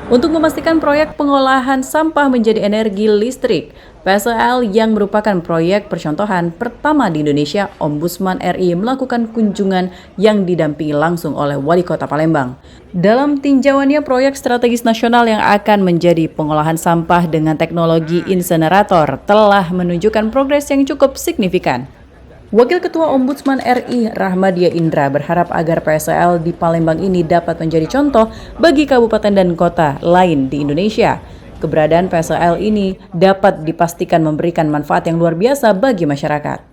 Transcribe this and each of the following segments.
Untuk memastikan proyek pengolahan sampah menjadi energi listrik, PSEL yang merupakan proyek percontohan pertama di Indonesia, Ombudsman RI melakukan kunjungan yang didampingi langsung oleh Wali Kota Palembang. Dalam tinjauannya, proyek strategis nasional yang akan menjadi pengolahan sampah dengan teknologi insenerator telah menunjukkan progres yang cukup signifikan. Wakil Ketua Ombudsman RI Rahmadia Indra berharap agar PSEL di Palembang ini dapat menjadi contoh bagi kabupaten dan kota lain di Indonesia. Keberadaan PSEL ini dapat dipastikan memberikan manfaat yang luar biasa bagi masyarakat.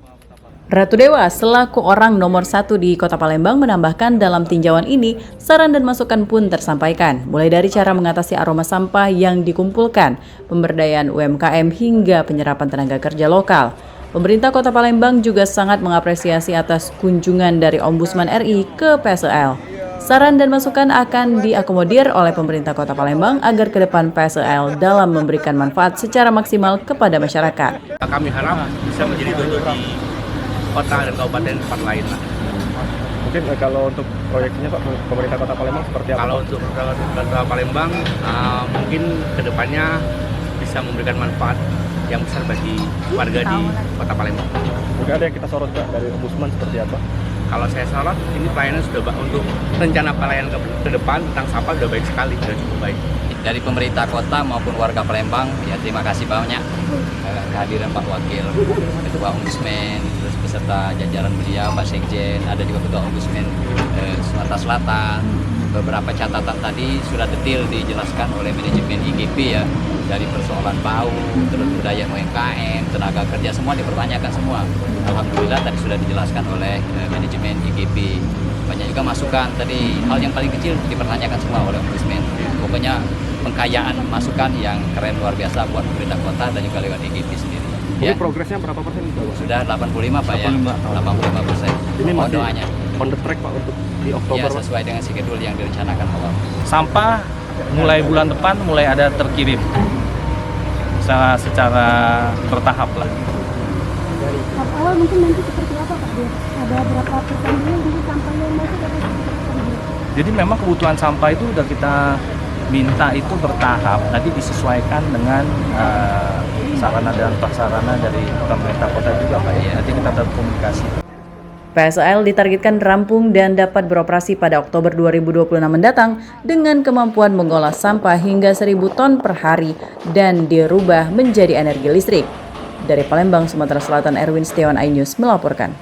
Ratu Dewa selaku orang nomor 1 di Kota Palembang menambahkan dalam tinjauan ini saran dan masukan pun tersampaikan, mulai dari cara mengatasi aroma sampah yang dikumpulkan, pemberdayaan UMKM hingga penyerapan tenaga kerja lokal. Pemerintah Kota Palembang juga sangat mengapresiasi atas kunjungan dari Ombudsman RI ke PSEL. Saran dan masukan akan diakomodir oleh pemerintah Kota Palembang agar ke depan PSEL dalam memberikan manfaat secara maksimal kepada masyarakat. Kami harap bisa menjadi contoh di kota dan kabupaten tempat lain. Mungkin kalau untuk proyeknya Pak, pemerintah Kota Palembang seperti apa? Kalau untuk Kota Palembang, mungkin kedepannya bisa memberikan manfaat yang besar bagi warga di Kota Palembang. Mungkin ada yang kita sorot Pak dari Ombudsman seperti apa? Kalau saya sorot, ini pelayanan sudah untuk rencana pelayanan ke depan tentang sampah sudah baik sekali, sudah cukup baik. Dari pemerintah kota maupun warga Palembang, ya terima kasih banyak kehadiran Pak Wakil, Ketua Ombudsman, terus beserta jajaran beliau, Pak Sekjen, ada juga Ketua Ombudsman Sumatera Selatan. Beberapa catatan tadi sudah detail dijelaskan oleh manajemen IGP ya, dari persoalan bau, terus budaya UMKM, tenaga kerja, semua dipertanyakan semua. Alhamdulillah tadi sudah dijelaskan oleh manajemen IGP. Banyak juga masukan tadi, hal yang paling kecil dipertanyakan semua oleh Ombudsman. Pokoknya pengkayaan masukan yang keren luar biasa buat pemerintah kota dan juga lewat IGP sendiri. Ini progresnya berapa persen? Sudah 85 Pak ya, 85%. Ini masih doanya on the track Pak untuk di Oktober. Ya, sesuai dengan schedule yang direncanakan awal. Sampah mulai bulan depan mulai ada terkirim secara bertahap lah. Tahap awal mungkin nanti seperti apa Pak? Ada berapa persen dulu di sampah yang masuk atau seperti apa? Jadi memang kebutuhan sampah itu udah kita minta itu bertahap, nanti disesuaikan dengan sarana dan prasarana dari pemerintah kota juga Pak ya. Nanti kita berkomunikasi. PSEL ditargetkan rampung dan dapat beroperasi pada Oktober 2026 mendatang dengan kemampuan mengolah sampah hingga 1.000 ton per hari dan dirubah menjadi energi listrik. Dari Palembang, Sumatera Selatan, Erwin Setiawan, iNews melaporkan.